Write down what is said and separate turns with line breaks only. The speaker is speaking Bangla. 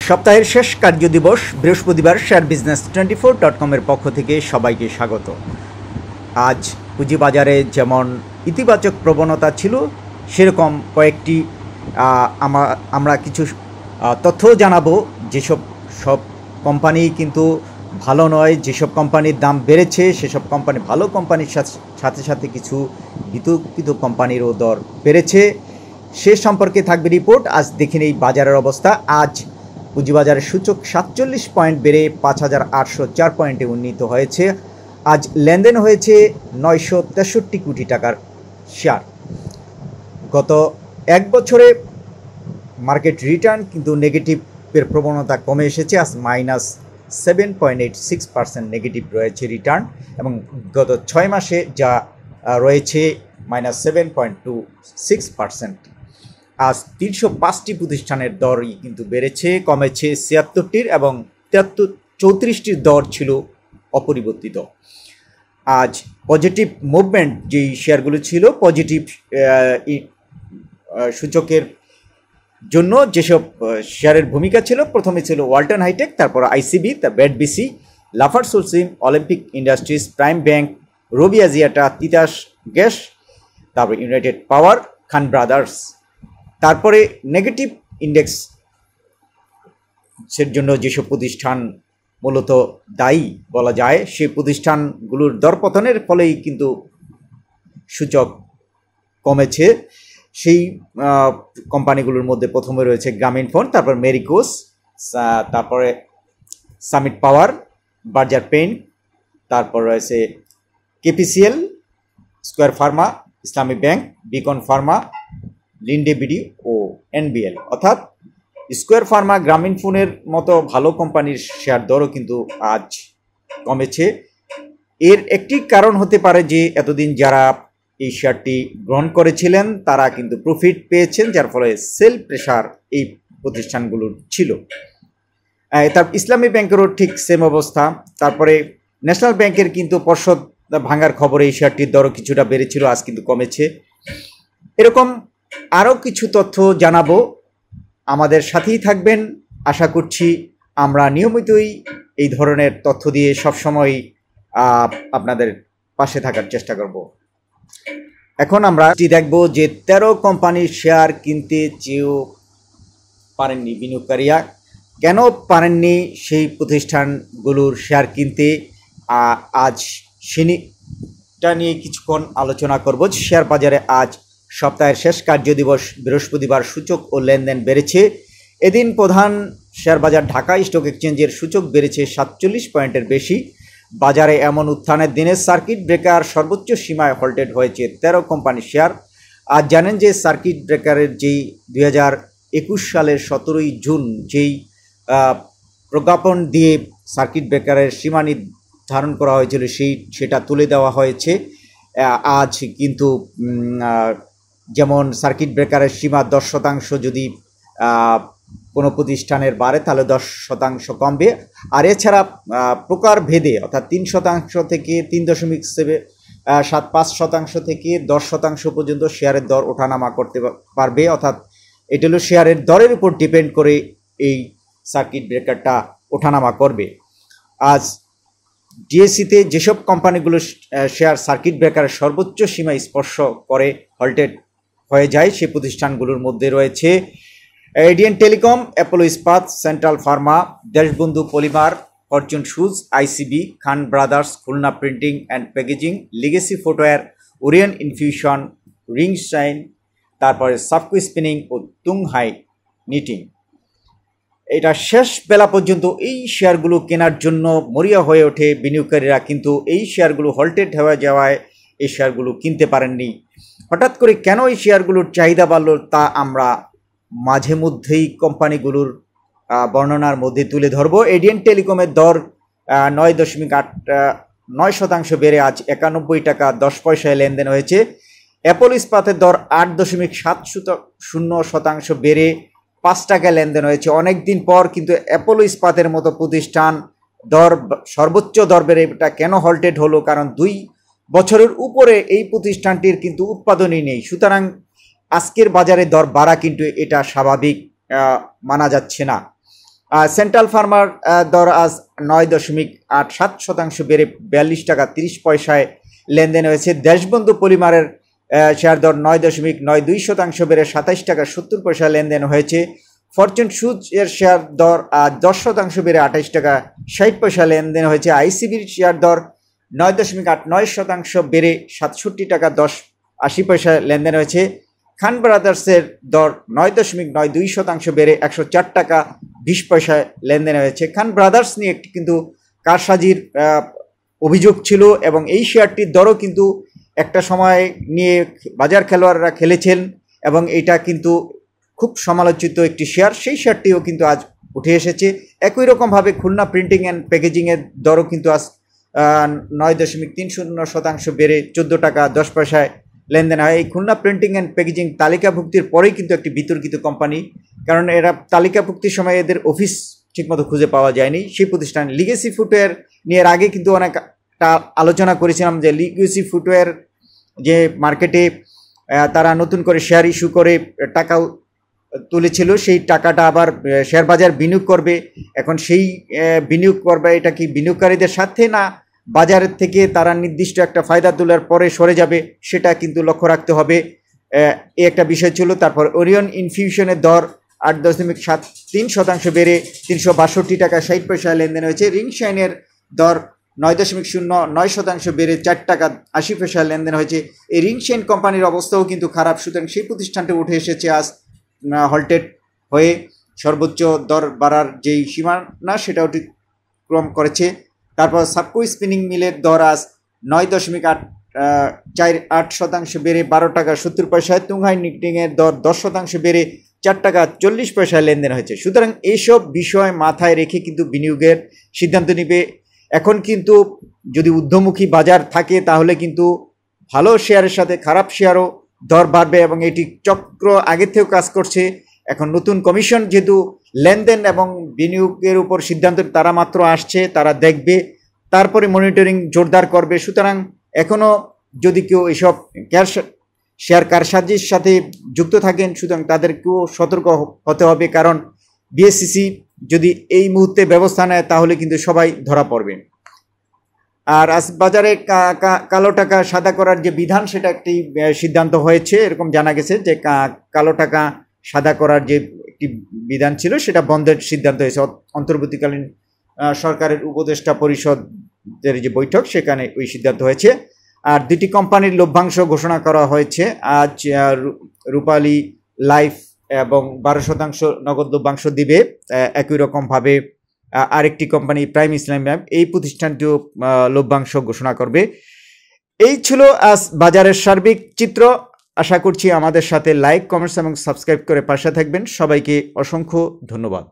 সপ্তাহের শেষ কার্যদিবস বৃহস্পতিবার শেয়ার বিজনেস 24.com এর পক্ষ থেকে সবাইকে স্বাগত। আজ পুঁজিবাজারে যেমন ইতিবাচক প্রবণতা ছিল, সেরকম কয়েকটি আমরা কিছু তথ্য জানাবো। যেসব কোম্পানি কিন্তু ভালো নয়, যেসব কোম্পানির দাম বেড়েছে, সেসব কোম্পানি ভালো কোম্পানির সাথে সাথে কিছু বিতর্কিত কোম্পানিরও দর বেড়েছে, সে সম্পর্কে থাকবে রিপোর্ট। আজ দেখে নেই বাজারের অবস্থা। আজ পুঁজিবাজারের সূচক 47 পয়েন্ট বেড়ে 5,804 পয়েন্টে উন্নীত হয়েছে। আজ লেনদেন হয়েছে 963 কোটি টাকার শেয়ার। গত এক বছরে মার্কেট রিটার্ন কিন্তু নেগেটিভের প্রবণতা কমে এসেছে। আজ -7.86% নেগেটিভ রয়েছে রিটার্ন, এবং গত 6 মাসে যা রয়েছে -7.26%। আজ 305টি প্রতিষ্ঠানের দরই কিন্তু বেড়েছে, কমেছে 76টির, এবং 34টির দর ছিল অপরিবর্তিত। আজ পজিটিভ মুভমেন্ট যেই শেয়ারগুলো ছিল, পজিটিভ সূচকের জন্য যেসব শেয়ারের ভূমিকা ছিল, প্রথমে ছিল ওয়ালটন হাইটেক, তারপর আইসিবি, তারপর BC, Lafarge Holcim, Olympic Industries, Prime Bank, Robi Axiata, Titas gas, তারপর ইউনাইটেড পাওয়ার, খান ব্রাদার্স। তারপরে নেগেটিভ ইন্ডেক্সের জন্য যেসব প্রতিষ্ঠান মূলত দায়ী বলা যায়, সেই প্রতিষ্ঠানগুলোর দরপতনের ফলেই কিন্তু সূচক কমেছে। সেই কোম্পানিগুলোর মধ্যে প্রথমে রয়েছে গ্রামীণফোন, তারপর মেরিকোস, তারপরে সামিট পাওয়ার, বার্জার পেইন্ট, তারপর রয়েছে KPCL, Square Pharma, Islami Bank, Beacon Pharma, Linde BD ও এনবিএল। অর্থাৎ স্কয়ার ফার্মা, গ্রামীণফোনের মতো ভালো কোম্পানির শেয়ার দরও কিন্তু আজ কমেছে। এর একটি কারণ হতে পারে যে এতদিন যারা এই শেয়ারটি গ্রহণ করেছিলেন তারা কিন্তু প্রফিট পেয়েছেন, যার ফলে সেল প্রেশার এই প্রতিষ্ঠানগুলোর ছিল। তার ইসলামী ব্যাংকেরও ঠিক সেম অবস্থা। তারপরে ন্যাশনাল ব্যাংকের কিন্তু পর্ষদ ভাঙার খবরে এই শেয়ারটির দরও কিছুটা বেড়েছিল, আজ কিন্তু কমেছে। এরকম আরও কিছু তথ্য জানাবো, আমাদের সাথেই থাকবেন। আশা করছি আমরা নিয়মিতই এই ধরনের তথ্য দিয়ে সবসময় আপনাদের পাশে থাকার চেষ্টা করব। এখন আমরা দেখব যে 13 কোম্পানির শেয়ার কিনতে চেয়েও পারেননি বিনিয়োগকারীরা। কেন পারেননি সেই প্রতিষ্ঠানগুলোর শেয়ার কিনতে, আজ সেটা নিয়ে কিছুক্ষণ আলোচনা করব। শেয়ার বাজারে আজ সপ্তাহের শেষ কার্যদিবস বৃহস্পতিবার সূচক ও লেনদেন বেড়েছে। এদিন প্রধান শেয়ার বাজার ঢাকা স্টক এক্সচেঞ্জের সূচক বেড়েছে 47 পয়েন্টের বেশি। বাজারে এমন উত্থানের দিনে সার্কিট ব্রেকার সর্বোচ্চ সীমায় হল্টেড হয়েছে 13 কোম্পানির শেয়ার। আজ জানেন যে সার্কিট ব্রেকারের যেই 2021 সালের 17 জুন যেই প্রজ্ঞাপন দিয়ে সার্কিট ব্রেকারের সীমা নির্ধারণ করা হয়েছিল, সেটা তুলে দেওয়া হয়েছে। আজ কিন্তু যেমন সার্কিট ব্রেকারের সীমা 10% যদি কোনো প্রতিষ্ঠানের বাড়ে তাহলে 10% কমবে। আর এছাড়া প্রকার ভেদে অর্থাৎ 3% থেকে 3.75% থেকে 10% পর্যন্ত শেয়ারের দর ওঠানামা করতে পারবে। অর্থাৎ এটা হলো শেয়ারের দরের উপর ডিপেন্ড করে এই সার্কিট ব্রেকারটা ওঠানামা করবে। আজ ডিএসসিতে যেসব কোম্পানিগুলো শেয়ার সার্কিট ব্রেকারের সর্বোচ্চ সীমা স্পর্শ করে হল্টেড হয়ে যায়, সেই প্রতিষ্ঠানগুলোর মধ্যে রয়েছে এডিএন টেলিকম, অ্যাপোলো ইস্পাত, central Pharma, Deshbandhu polymer, Fortune shoes, ICB, Khan brothers, Khulna printing and packaging, legacy footwear, Orion infusion, ring shine, তারপরে সাফকো স্পিনিং ও তুংহাই নিটিং। এটা শেষ বেলা পর্যন্ত এই শেয়ারগুলো কেনার জন্য মরিয়া হয়ে ওঠে বিনিয়োগকারীরা, কিন্তু এই শেয়ারগুলো হল্টেড হয়ে যাওয়ায় এই শেয়ারগুলো কিনতে পারেননি। হঠাৎ করে কেন এই শেয়ারগুলোর চাহিদা বাড়ল তা আমরা মাঝে মধ্যেই কোম্পানিগুলোর বর্ণনার মধ্যে তুলে ধরব। এডিএন টেলিকমের দর 9.89% বেড়ে আজ 91 টাকা 10 পয়সায় লেনদেন হয়েছে। অ্যাপোলো ইস্পাতের দর 8.70% বেড়ে 5 টাকায় লেনদেন হয়েছে। অনেক দিন পর কিন্তু অ্যাপোলো ইস্পাতের মতো প্রতিষ্ঠান সর্বোচ্চ দর বেড়ে এটা কেন হল্টেড হলো? কারণ 2 বছরের উপরে এই প্রতিষ্ঠানটির কিন্তু উৎপাদনই নেই। সুতরাং আজকের বাজারে দর বাড়া কিন্তু এটা স্বাভাবিক মানা যাচ্ছে না। সেন্ট্রাল ফার্মার দর আজ 9.87% বেড়ে 42 টাকা 30 পয়সায় লেনদেন হয়েছে। দেশবন্ধু পলিমারের শেয়ার দর 9.92% বেড়ে 27 টাকা 70 পয়সা লেনদেন হয়েছে। ফরচুন সুজ এর শেয়ার দর 10% বেড়ে 28 টাকা 60 পয়সা লেনদেন হয়েছে। আইসিবির শেয়ার দর 9.89% বেড়ে 67 টাকা 80 পয়সা লেনদেন হয়েছে। খান ব্রাদার্সের দর 9.92% বেড়ে 104 টাকা 20 পয়সায় লেনদেন হয়েছে। খান ব্রাদার্স নিয়ে একটি কিন্তু কারসাজির অভিযোগ ছিল এবং এই শেয়ারটির দরও কিন্তু একটা সময় নিয়ে বাজার খেলোয়াড়রা খেলেছেন এবং এটা কিন্তু খুব সমালোচিত একটি শেয়ার, সেই শেয়ারটিও কিন্তু আজ উঠে এসেছে। একই রকমভাবে খুলনা প্রিন্টিং অ্যান্ড প্যাকেজিংয়ের দরও কিন্তু আজ 9.30% বেড়ে 14 টাকা 10 পয়সায় লেনদেন হয়। এই খুলনা প্রিন্টিং অ্যান্ড প্যাকেজিং তালিকাভুক্তির পরেই কিন্তু একটি বিতর্কিত কোম্পানি, কারণ এরা তালিকাভুক্তির সময় এদের অফিস ঠিকমতো খুঁজে পাওয়া যায়নি। সেই প্রতিষ্ঠান লিগেসি ফুটওয়্যার নিয়ে আগে কিন্তু অনেকটা আলোচনা করেছিলাম যে লিগেসি ফুটওয়্যার যে মার্কেটে তারা নতুন করে শেয়ার ইস্যু করে টাকা তুলেছিল, সেই টাকাটা আবার শেয়ার বাজার বিনিয়োগ করবে। এখন সেই বিনিয়োগ করবে এটা কি বিনিয়োগকারীদের সাথে না বাজারের থেকে তারা নির্দিষ্ট একটা ফায়দা তোলার পরে সরে যাবে, সেটা কিন্তু লক্ষ্য রাখতে হবে। এই একটা বিষয় ছিল। তারপর ওরিয়ন ইনফিউশনের দর 8.73% বেড়ে 362 টাকা 60 পয়সা লেনদেন হয়েছে। রিংশাইনের দর 9.09% বেড়ে 4 টাকা 80 পয়সা লেনদেন হয়েছে। এই রিংশাইন কোম্পানির অবস্থাও কিন্তু খারাপ, সুতরাং সেই প্রতিষ্ঠানটি উঠে এসেছে আজ হল্টেড হয়ে সর্বোচ্চ দর বাড়ার যেই সীমানা সেটা অতিক্রম করেছে। তারপর সাবকো স্পিনিং মিলের দর আজ 9.48% বেড়ে 12 টাকা 70 পয়সায়। তুংহাই নিকটিংয়ের দর 10% বেড়ে 4 টাকা 40 পয়সায় লেনদেন হয়েছে। সুতরাং এইসব বিষয় মাথায় রেখে কিন্তু বিনিয়োগের সিদ্ধান্ত নেবে। এখন কিন্তু যদি ঊর্ধ্বমুখী বাজার থাকে তাহলে কিন্তু ভালো শেয়ারের সাথে খারাপ শেয়ারও দর বাড়বে এবং এটি চক্র আগে থেকেও কাজ করছে। এখন নতুন কমিশন যেহেতু লেনদেন এবং বিনিয়োগের উপর সিদ্ধান্ত তারা মাত্র আসছে, তারা দেখবে, তারপরে মনিটরিং জোরদার করবে। সুতরাং এখনও যদি কেউ এসব শেয়ার কারসাজির সাথে যুক্ত থাকেন, সুতরাং তাদেরকেও সতর্ক হতে হবে, কারণ বিএসইসি যদি এই মুহূর্তে ব্যবস্থা নেয় তাহলে কিন্তু সবাই ধরা পড়বে। আর আজ বাজারে কালো টাকা সাদা করার যে বিধান সেটা একটি সিদ্ধান্ত হয়েছে, এরকম জানা গেছে যে কালো টাকা সাদা করার যে একটি বিধান ছিল সেটা বন্ধের সিদ্ধান্ত হয়েছে। অন্তর্বর্তীকালীন সরকারের উপদেষ্টা পরিষদের যে বৈঠক সেখানে ওই সিদ্ধান্ত হয়েছে। আর দুটি কোম্পানির লভ্যাংশ ঘোষণা করা হয়েছে আজ। রূপালী লাইফ এবং 12% নগদ লভ্যাংশ দিবে। একই রকমভাবে আরেকটি কোম্পানি প্রাইম ইসলাম ব্যাংক, এই প্রতিষ্ঠানটিও লভ্যাংশ ঘোষণা করবে। এই ছিল আজ বাজারের সার্বিক চিত্র। আশা করছি আমাদের সাথে লাইক, কমেন্টস এবং সাবস্ক্রাইব করে পাশে থাকবেন। সবাইকে অসংখ্য ধন্যবাদ।